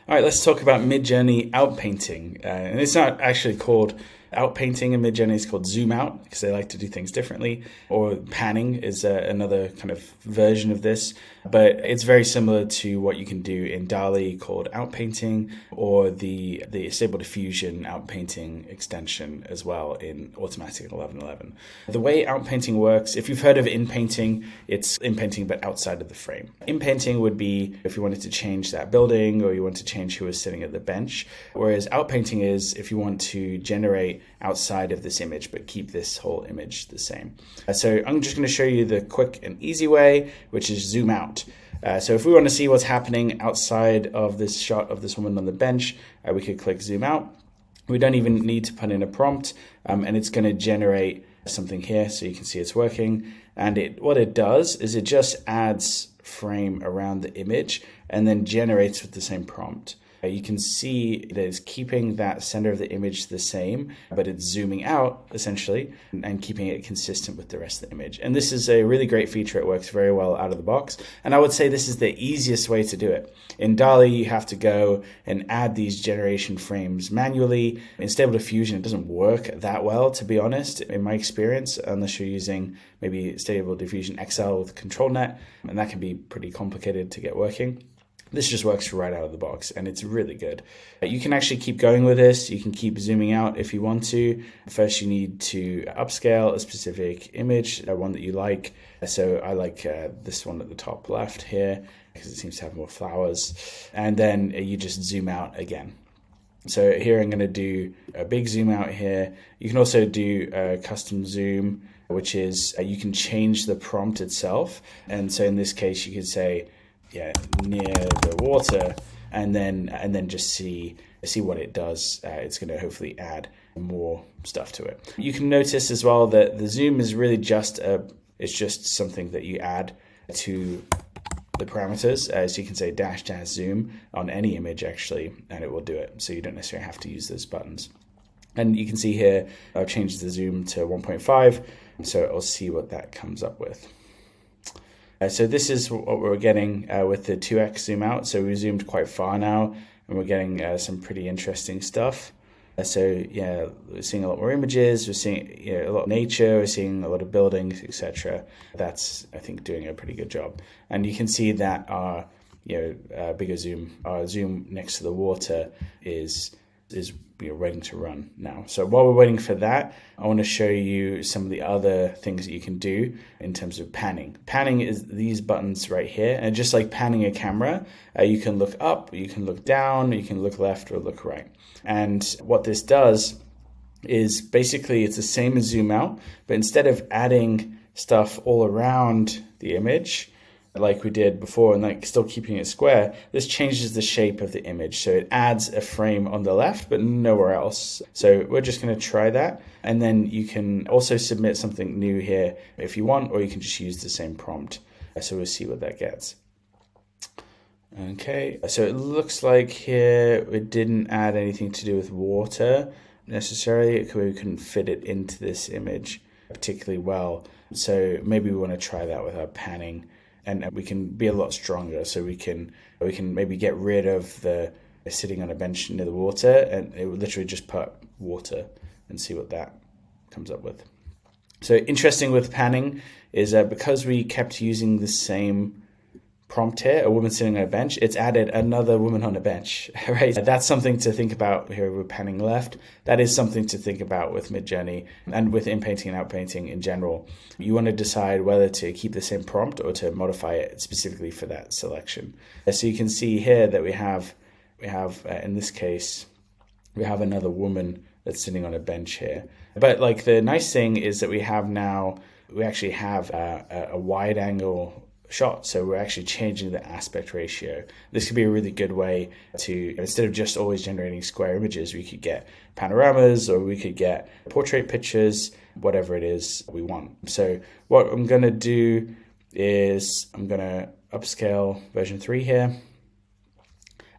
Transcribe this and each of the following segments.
All right, let's talk about Midjourney outpainting. And it's not actually called outpainting in Midjourney, it's called zoom out because they like to do things differently. Or panning is another kind of version of this. But it's very similar to what you can do in DALL-E called outpainting, or the Stable Diffusion outpainting extension as well in Automatic 1111. The way outpainting works, if you've heard of inpainting, it's inpainting but outside of the frame. Inpainting would be if you wanted to change that building or you want to change who was sitting at the bench, whereas outpainting is if you want to generate outside of this image but keep this whole image the same. So I'm just going to show you the quick and easy way, which is zoom out. So if we want to see what's happening outside of this shot of this woman on the bench, we could click zoom out. We don't even need to put in a prompt, and it's going to generate something here so you can see it's working. And what it does is it just adds frame around the image and then generates with the same prompt. You can see that it's keeping that center of the image the same, but it's zooming out essentially and keeping it consistent with the rest of the image. And this is a really great feature. It works very well out of the box. And I would say this is the easiest way to do it. In DALL-E, you have to go and add these generation frames manually. In Stable Diffusion, it doesn't work that well, to be honest, in my experience, unless you're using maybe Stable Diffusion XL with ControlNet, and that can be pretty complicated to get working. This just works right out of the box and it's really good. You can actually keep going with this. You can keep zooming out if you want to. First, you need to upscale a specific image, one that you like. So I like this one at the top left here because it seems to have more flowers. And then you just zoom out again. So here I'm going to do a big zoom out here. You can also do a custom zoom, which is you can change the prompt itself. And so in this case, you could say, near the water, and then just see what it does. It's going to hopefully add more stuff to it. You can notice as well that the zoom is really just something that you add to the parameters. So you can say -- zoom on any image actually, and it will do it. So you don't necessarily have to use those buttons. And you can see here I've changed the zoom to 1.5, so I'll see what that comes up with. So this is what we're getting with the 2x zoom out. So we zoomed quite far now, and we're getting some pretty interesting stuff. So yeah, we're seeing a lot more images. We're seeing a lot of nature. We're seeing a lot of buildings, etc. That's, I think, doing a pretty good job. And you can see that our bigger zoom, our zoom next to the water is ready to run now. So while we're waiting for that, I want to show you some of the other things that you can do in terms of panning. Panning is these buttons right here, and just like panning a camera, you can look up, you can look down, you can look left or look right. And what this does is basically it's the same as zoom out, but instead of adding stuff all around the image, like we did before, and like still keeping it square, this changes the shape of the image. So it adds a frame on the left, but nowhere else. So we're just going to try that. And then you can also submit something new here if you want, or you can just use the same prompt. So we'll see what that gets. Okay, so it looks like here we didn't add anything to do with water necessarily. We couldn't fit it into this image particularly well. So maybe we want to try that with our panning. And we can be a lot stronger, so we can maybe get rid of the sitting on a bench near the water, and it would literally just put water and see what that comes up with. So interesting with panning is because we kept using the same prompt here, a woman sitting on a bench, it's added another woman on a bench, right? That's something to think about here with panning left. That is something to think about with Midjourney and with inpainting and outpainting in general. You want to decide whether to keep the same prompt or to modify it specifically for that selection. So you can see here that we have in this case, we have another woman that's sitting on a bench here. But like the nice thing is that we actually have a wide angle shot, so we're actually changing the aspect ratio. This could be a really good way to, instead of just always generating square images, we could get panoramas or we could get portrait pictures, whatever it is we want. So what I'm going to do is I'm going to upscale version 3 here,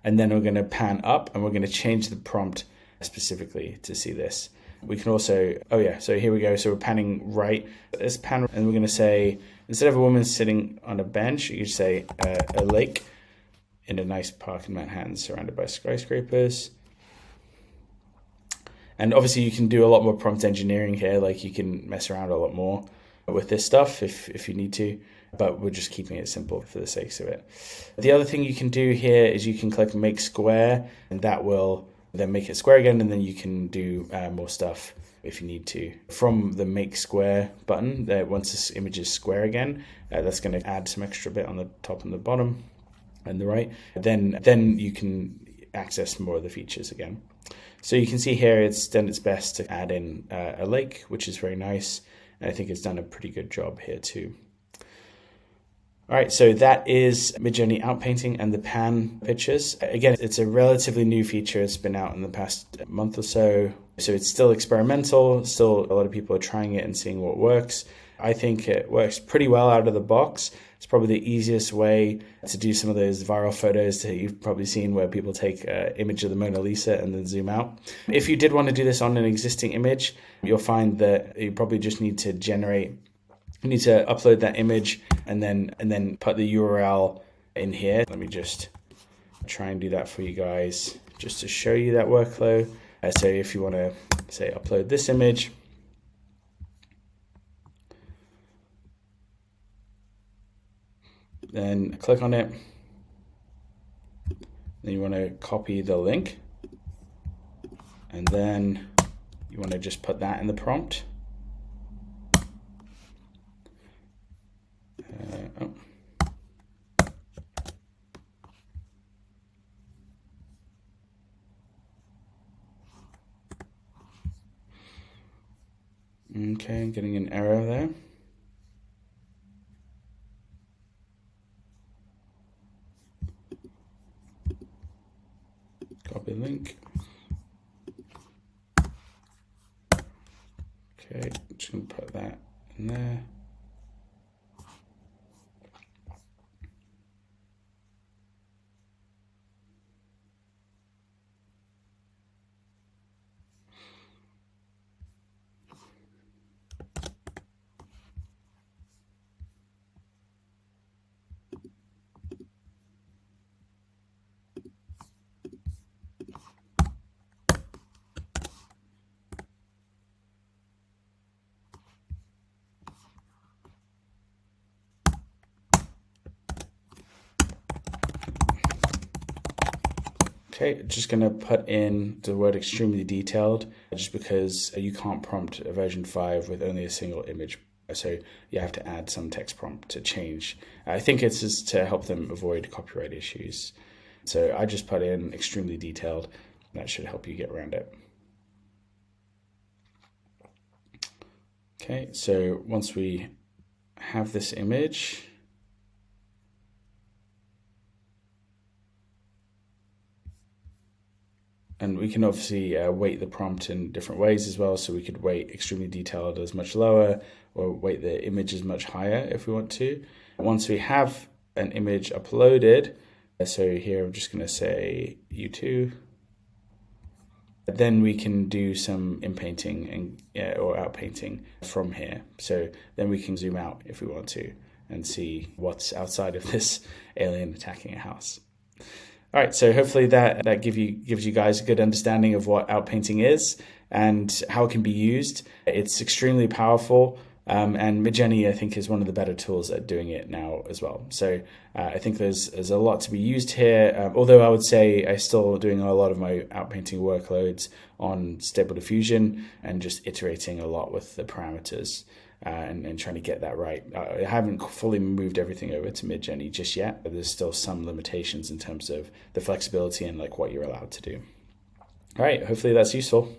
and then we're going to pan up and we're going to change the prompt specifically to see this. We can also, so here we go. So we're panning right. Let's pan, and we're going to say, instead of a woman sitting on a bench, you say a lake. in a nice park in Manhattan surrounded by skyscrapers. And obviously you can do a lot more prompt engineering here, like you can mess around a lot more with this stuff if you need to, but we're just keeping it simple for the sakes of it. The other thing you can do here is you can click make square, and that will then make it square again, and then you can do more stuff if you need to. From the make square button, once this image is square again, that's going to add some extra bit on the top and the bottom and the right. Then you can access more of the features again. So you can see here it's done its best to add in a lake, which is very nice. And I think it's done a pretty good job here too. All right, so that is Midjourney outpainting and the pan pictures. Again, it's a relatively new feature. It's been out in the past month or so. So it's still experimental. Still, a lot of people are trying it and seeing what works. I think it works pretty well out of the box. It's probably the easiest way to do some of those viral photos that you've probably seen where people take an image of the Mona Lisa and then zoom out. If you did want to do this on an existing image, you'll find that you probably just need to upload that image and then put the URL in here. Let me just try and do that for you guys just to show you that workflow. So if you want to say upload this image, then click on it. Then you want to copy the link, and then you want to just put that in the prompt. Okay, I'm getting an error there. Copy link. Okay, just gonna put that in there. Okay, just gonna put in the word extremely detailed just because you can't prompt a version 5 with only a single image. So you have to add some text prompt to change. I think it's just to help them avoid copyright issues. So I just put in extremely detailed. That should help you get around it. Okay, so once we have this image, and we can obviously weight the prompt in different ways as well. So we could weight extremely detailed as much lower, or weight the image as much higher if we want to. Once we have an image uploaded, so here I'm just going to say U2, then we can do some inpainting and or outpainting from here. So then we can zoom out if we want to and see what's outside of this alien attacking a house. All right, so hopefully that gives you guys a good understanding of what outpainting is and how it can be used. It's extremely powerful, and Midjourney, I think, is one of the better tools at doing it now as well. So I think there's a lot to be used here, although I would say I'm still doing a lot of my outpainting workloads on Stable Diffusion and just iterating a lot with the parameters. And trying to get that right. I haven't fully moved everything over to Midjourney just yet, but there's still some limitations in terms of the flexibility and like what you're allowed to do. All right, hopefully that's useful.